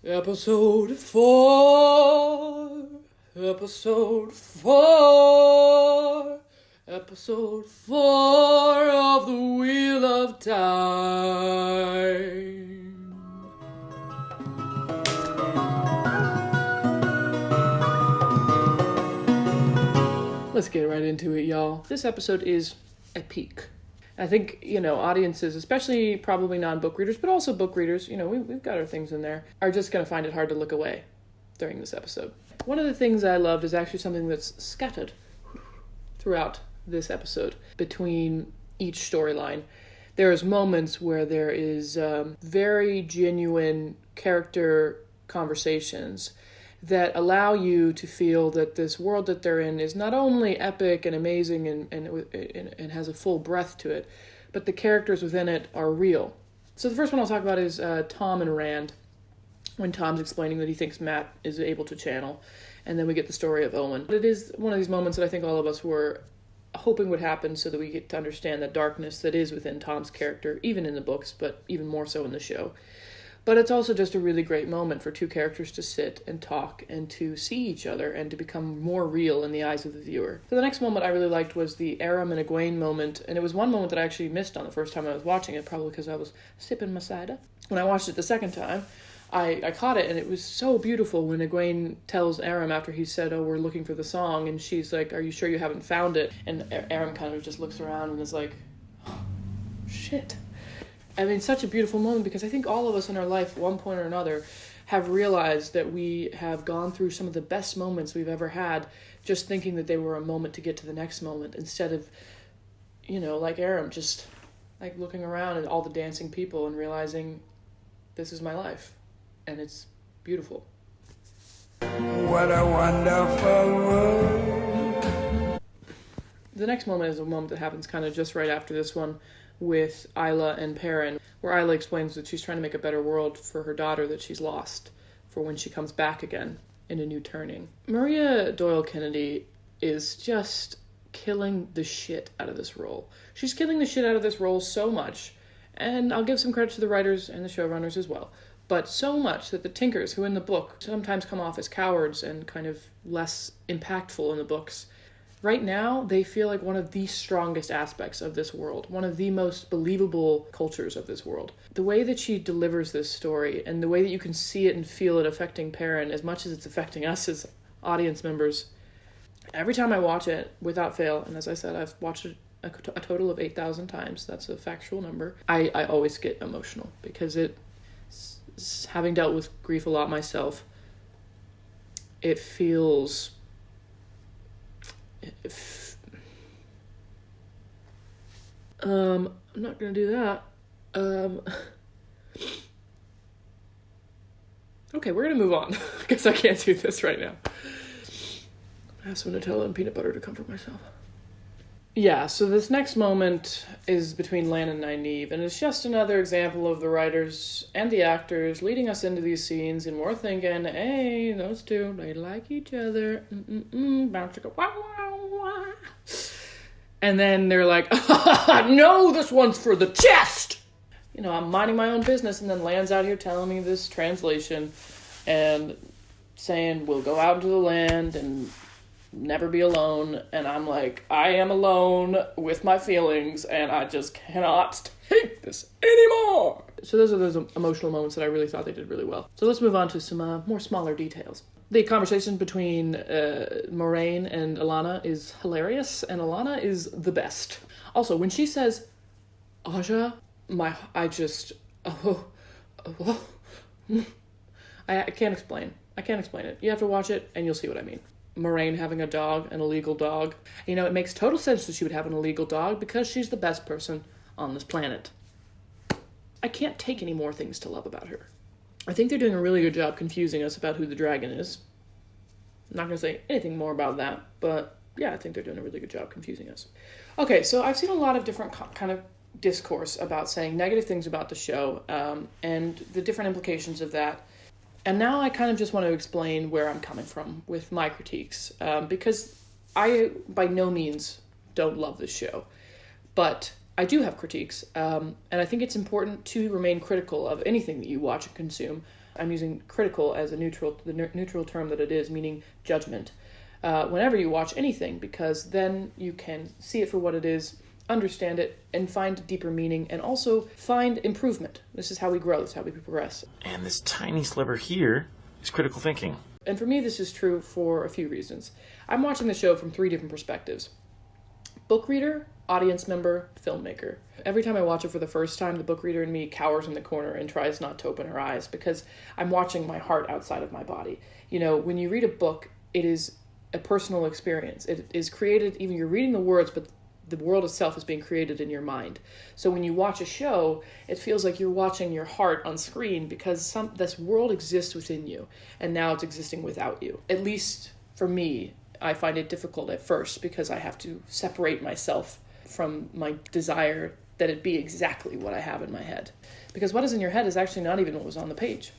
Episode 4. Episode 4. Episode 4 of the Wheel of Time. Let's get right into it, y'all. This episode is a peak. I think, audiences, especially probably non-book readers, but also book readers, we've got our things in there, are just going to find it hard to look away during this episode. One of the things I loved is actually something that's scattered throughout this episode between each storyline. There's moments where there is very genuine character conversations that allow you to feel that this world that they're in is not only epic and amazing and has a full breadth to it, but the characters within it are real. So the first one I'll talk about is Tom and Rand, when Tom's explaining that he thinks Matt is able to channel, and then we get the story of Owen. It is one of these moments that I think all of us were hoping would happen so that we get to understand the darkness that is within Tom's character, even in the books, but even more so in the show. But it's also just a really great moment for two characters to sit and talk and to see each other and to become more real in the eyes of the viewer. So the next moment I really liked was the Aram and Egwene moment, and it was one moment that I actually missed on the first time I was watching it, probably because I was sipping my cider. When I watched it the second time, I caught it, and it was so beautiful when Egwene tells Aram after he said, "Oh, we're looking for the song," and she's like, "Are you sure you haven't found it?" And Aram kind of just looks around and is like, oh, shit. I mean, such a beautiful moment, because I think all of us in our life, at one point or another, have realized that we have gone through some of the best moments we've ever had, just thinking that they were a moment to get to the next moment, instead of, like Aram, just like looking around at all the dancing people and realizing this is my life, and it's beautiful. What a wonderful world. The next moment is a moment that happens kind of just right after this one, with Isla and Perrin, where Isla explains that she's trying to make a better world for her daughter that she's lost for when she comes back again in a new turning. Maria Doyle Kennedy is just killing the shit out of this role. She's killing the shit out of this role so much, and I'll give some credit to the writers and the showrunners as well, but so much that the Tinkers, who in the book sometimes come off as cowards and kind of less impactful in the books, right now, they feel like one of the strongest aspects of this world, one of the most believable cultures of this world. The way that she delivers this story, and the way that you can see it and feel it affecting Perrin as much as it's affecting us as audience members, every time I watch it, without fail, and as I said, I've watched it a total of 8,000 times, that's a factual number, I always get emotional, because having dealt with grief a lot myself, it feels... I'm not gonna do that. Okay, we're gonna move on, because I can't do this right now. I have some Nutella and peanut butter to comfort myself. Yeah, so this next moment is between Lan and Nynaeve, and it's just another example of the writers and the actors leading us into these scenes, and we're thinking, hey, those two, they like each other. Bounce chicka, wow, wow, wow. And then they're like, no, this one's for the chest! I'm minding my own business, and then Lan's out here telling me this translation, and saying, we'll go out into the land, and never be alone, and I'm like, I am alone with my feelings, and I just cannot take this anymore. So those are those emotional moments that I really thought they did really well. So let's move on to some more smaller details. The conversation between Moraine and Alana is hilarious, and Alana is the best. Also, when she says, Aja, I can't explain. I can't explain it. You have to watch it, and you'll see what I mean. Moraine having a dog, an illegal dog. It makes total sense that she would have an illegal dog because she's the best person on this planet. I can't take any more things to love about her. I think they're doing a really good job confusing us about who the dragon is. I'm not going to say anything more about that, but yeah, I think they're doing a really good job confusing us. Okay, so I've seen a lot of different kind of discourse about saying negative things about the show, and the different implications of that. And now I kind of just want to explain where I'm coming from with my critiques, because I, by no means, don't love this show. But I do have critiques, and I think it's important to remain critical of anything that you watch and consume. I'm using critical as the neutral term that it is, meaning judgment. Whenever you watch anything, because then you can see it for what it is, understand it, and find deeper meaning, and also find improvement. This is how we grow. This is how we progress. And this tiny sliver here is critical thinking. And for me, this is true for a few reasons. I'm watching the show from 3 different perspectives. Book reader, audience member, filmmaker. Every time I watch it for the first time, the book reader in me cowers in the corner and tries not to open her eyes because I'm watching my heart outside of my body. You know, when you read a book, it is a personal experience. It is created, even you're reading the words, but the world itself is being created in your mind. So when you watch a show, it feels like you're watching your heart on screen because this world exists within you, and now it's existing without you. At least for me, I find it difficult at first because I have to separate myself from my desire that it be exactly what I have in my head. Because what is in your head is actually not even what was on the page.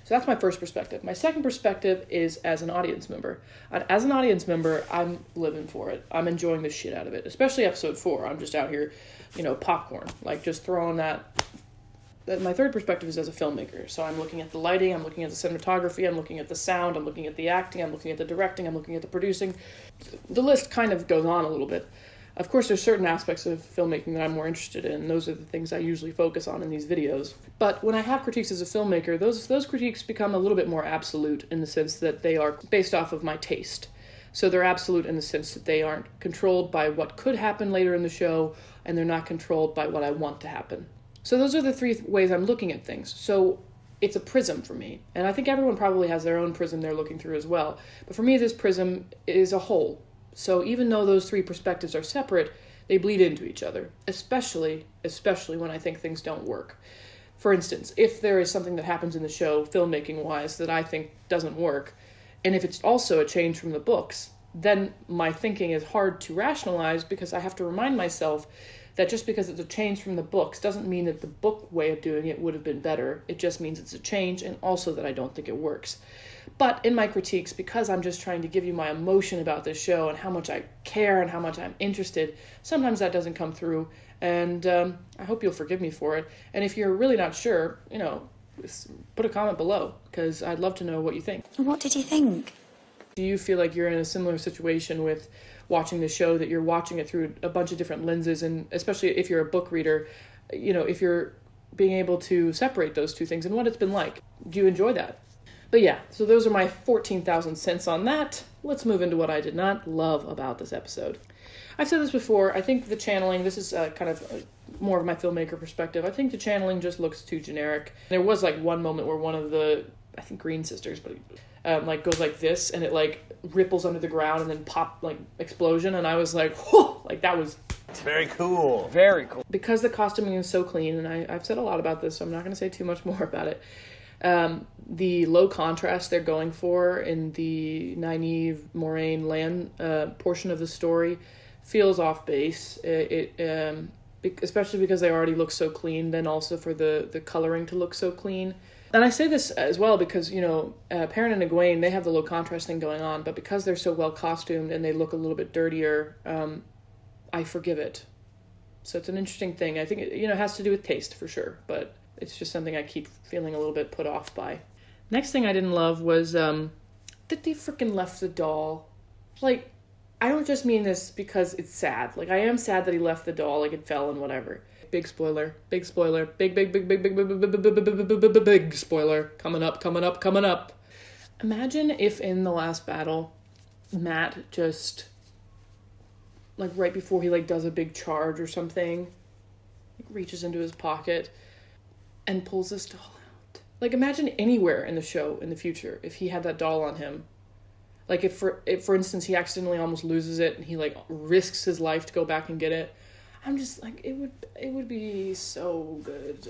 So that's my first perspective. My second perspective is as an audience member. As an audience member, I'm living for it. I'm enjoying the shit out of it. Especially episode 4. I'm just out here, popcorn. Like, just throwing that. My third perspective is as a filmmaker. So I'm looking at the lighting, I'm looking at the cinematography, I'm looking at the sound, I'm looking at the acting, I'm looking at the directing, I'm looking at the producing. The list kind of goes on a little bit. Of course, there's certain aspects of filmmaking that I'm more interested in, and those are the things I usually focus on in these videos. But when I have critiques as a filmmaker, those critiques become a little bit more absolute in the sense that they are based off of my taste. So they're absolute in the sense that they aren't controlled by what could happen later in the show, and they're not controlled by what I want to happen. So those are the 3 ways I'm looking at things. So it's a prism for me, and I think everyone probably has their own prism they're looking through as well. But for me, this prism is a whole. So even though those 3 perspectives are separate, they bleed into each other, especially when I think things don't work. For instance, if there is something that happens in the show, filmmaking-wise, that I think doesn't work, and if it's also a change from the books, then my thinking is hard to rationalize because I have to remind myself that just because it's a change from the books doesn't mean that the book way of doing it would have been better. It just means it's a change, and also that I don't think it works. But in my critiques, because I'm just trying to give you my emotion about this show and how much I care and how much I'm interested, sometimes that doesn't come through, and I hope you'll forgive me for it. And if you're really not sure, put a comment below, because I'd love to know what you think. What did you think? Do you feel like you're in a similar situation with watching the show, that you're watching it through a bunch of different lenses, and especially if you're a book reader, if you're being able to separate those 2 things and what it's been like? Do you enjoy that? But yeah, so those are my 14,000 cents on that. Let's move into what I did not love about this episode. I've said this before, I think the channeling, this is kind of more of my filmmaker perspective, I think the channeling just looks too generic. There was one moment where one of the, I think Green Sisters, but goes like this, and it ripples under the ground and then pop, explosion, and I was like, whoa, that was... It's very cool. Very cool. Because the costuming is so clean, and I've said a lot about this, so I'm not going to say too much more about it. The low contrast they're going for in the Nynaeve, Moraine, Lan portion of the story feels off base. Especially because they already look so clean, then also for the coloring to look so clean. And I say this as well because, Perrin and Egwene, they have the low contrast thing going on, but because they're so well costumed and they look a little bit dirtier, I forgive it. So it's an interesting thing. I think it has to do with taste for sure, but it's just something I keep feeling a little bit put off by. Next thing I didn't love was that they freaking left the doll. I don't just mean this because it's sad. I am sad that he left the doll, it fell and whatever. Big spoiler. Big spoiler. Big spoiler. Coming up. Imagine if in the last battle, Matt just, right before he, does a big charge or something, reaches into his pocket and pulls this doll out. Imagine anywhere in the show in the future if he had that doll on him. If for instance, he accidentally almost loses it and he, risks his life to go back and get it. I'm just, it would be so good.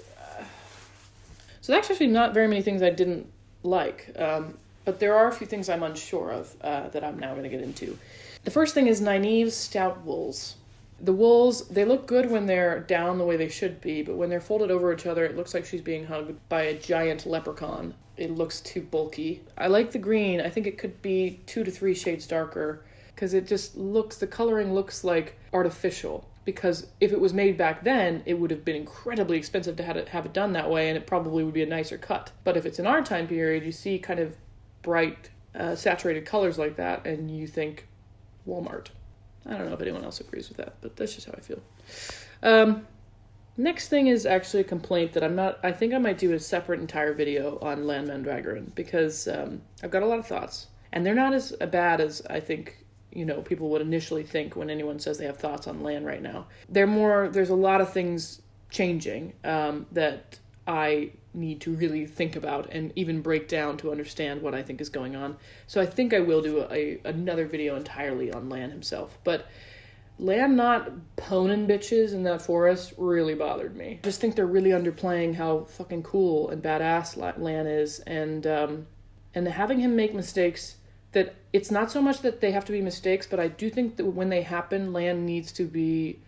So that's actually not very many things I didn't like. But there are a few things I'm unsure of that I'm now going to get into. The first thing is Nynaeve's stout wools. The wools, they look good when they're down the way they should be, but when they're folded over each other, it looks like she's being hugged by a giant leprechaun. It looks too bulky. I like the green. I think it could be 2 to 3 shades darker, because it just looks, the coloring looks artificial. Because if it was made back then, it would have been incredibly expensive to have it done that way, and it probably would be a nicer cut. But if it's in our time period, you see kind of bright, saturated colors like that, and you think Walmart. I don't know if anyone else agrees with that, but that's just how I feel. Next thing is actually a complaint that I think I might do a separate entire video on Lan Mandragoran, because I've got a lot of thoughts. And they're not as bad as I think, people would initially think when anyone says they have thoughts on Lan right now. There's a lot of things changing that I need to really think about and even break down to understand what I think is going on. So I think I will do another video entirely on Lan himself. But Lan not poning bitches in that forest really bothered me. I just think they're really underplaying how fucking cool and badass Lan is, and having him make mistakes that it's not so much that they have to be mistakes, but I do think that when they happen, Lan needs to be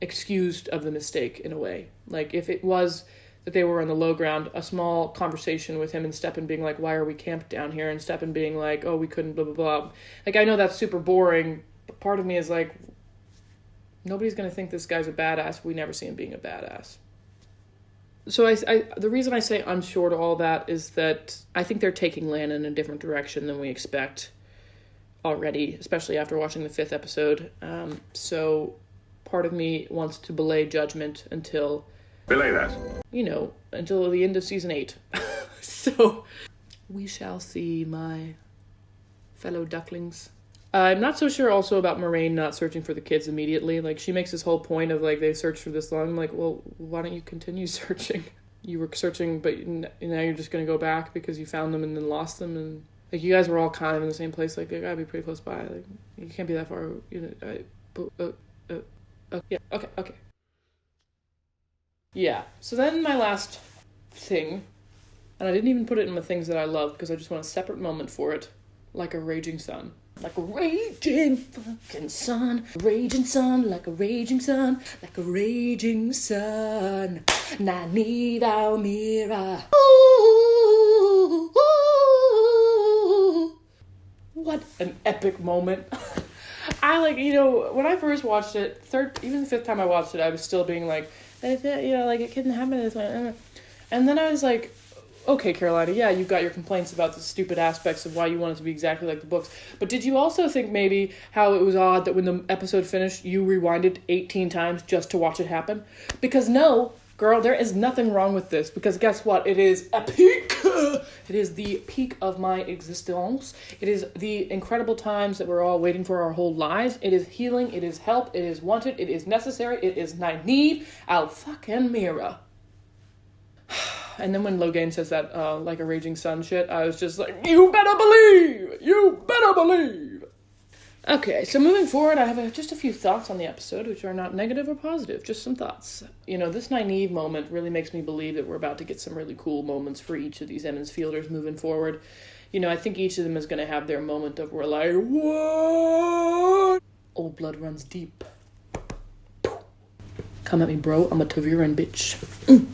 excused of the mistake in a way. Like, if it was that they were on the low ground, a small conversation with him and Steppen being like, why are we camped down here? And Steppen being like, oh, we couldn't, blah, blah, blah. Like, I know that's super boring, but part of me is like, nobody's going to think this guy's a badass if we never see him being a badass. So the reason I say unsure to all that is that I think they're taking Lan in a different direction than we expect already, especially after watching the 5th episode. So part of me wants to belay judgment until... Belay that. Until the end of season 8. So we shall see, my fellow ducklings. I'm not so sure also about Moraine not searching for the kids immediately. Like, she makes this whole point of, like, they searched for this long. I'm like, well, why don't you continue searching? You were searching, but now you're just going to go back because you found them and then lost them. And, like, you guys were all kind of in the same place. Like, they gotta be pretty close by. Like, you can't be that far. Yeah, okay. Yeah, so then my last thing, and I didn't even put it in the things that I love because I just want a separate moment for it, like a raging sun. Like a raging fucking sun, raging sun, like a raging sun, like a raging sun. Na need our mirror. Ooh, ooh. What an epic moment. I when I first watched it, even the 5th time I watched it, I was still being like, it couldn't happen this way. And then I was like, okay, Carolina, yeah, you've got your complaints about the stupid aspects of why you want it to be exactly like the books. But did you also think maybe how it was odd that when the episode finished, you rewinded 18 times just to watch it happen? Because no, girl, there is nothing wrong with this. Because guess what? It is a peak. It is the peak of my existence. It is the incredible times that we're all waiting for our whole lives. It is healing. It is help. It is wanted. It is necessary. It is need. I'll fucking mirror. And then when Logain says that, like a raging sun shit, I was just like, you better believe! You better believe! Okay, so moving forward, I have just a few thoughts on the episode, which are not negative or positive, just some thoughts. This Nynaeve moment really makes me believe that we're about to get some really cool moments for each of these Emmons Fielders moving forward. I think each of them is going to have their moment of we're like, what? Old blood runs deep. Come at me, bro. I'm a Taviran bitch.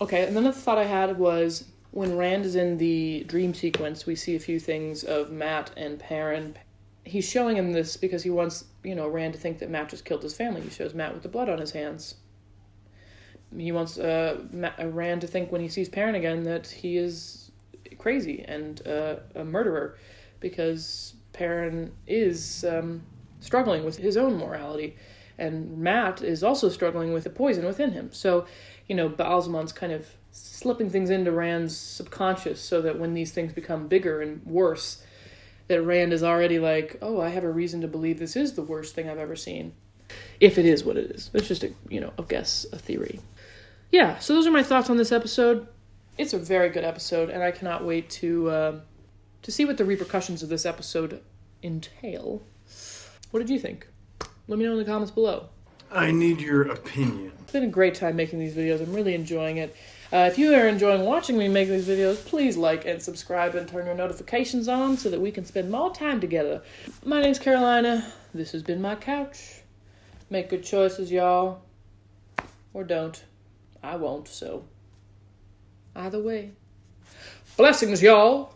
Okay, and then the thought I had was when Rand is in the dream sequence, we see a few things of Mat and Perrin. He's showing him this because he wants, Rand to think that Mat just killed his family. He shows Mat with the blood on his hands. He wants Rand to think when he sees Perrin again that he is crazy and a murderer because Perrin is struggling with his own morality. And Mat is also struggling with the poison within him. So, Baalzamon's kind of slipping things into Rand's subconscious so that when these things become bigger and worse, that Rand is already like, oh, I have a reason to believe this is the worst thing I've ever seen. If it is what it is. It's just a guess, a theory. Yeah, so those are my thoughts on this episode. It's a very good episode, and I cannot wait to see what the repercussions of this episode entail. What did you think? Let me know in the comments below. I need your opinion. It's been a great time making these videos. I'm really enjoying it. If you are enjoying watching me make these videos, please like and subscribe and turn your notifications on so that we can spend more time together. My name's Carolina. This has been my couch. Make good choices, y'all. Or don't. I won't, so. Either way. Blessings, y'all.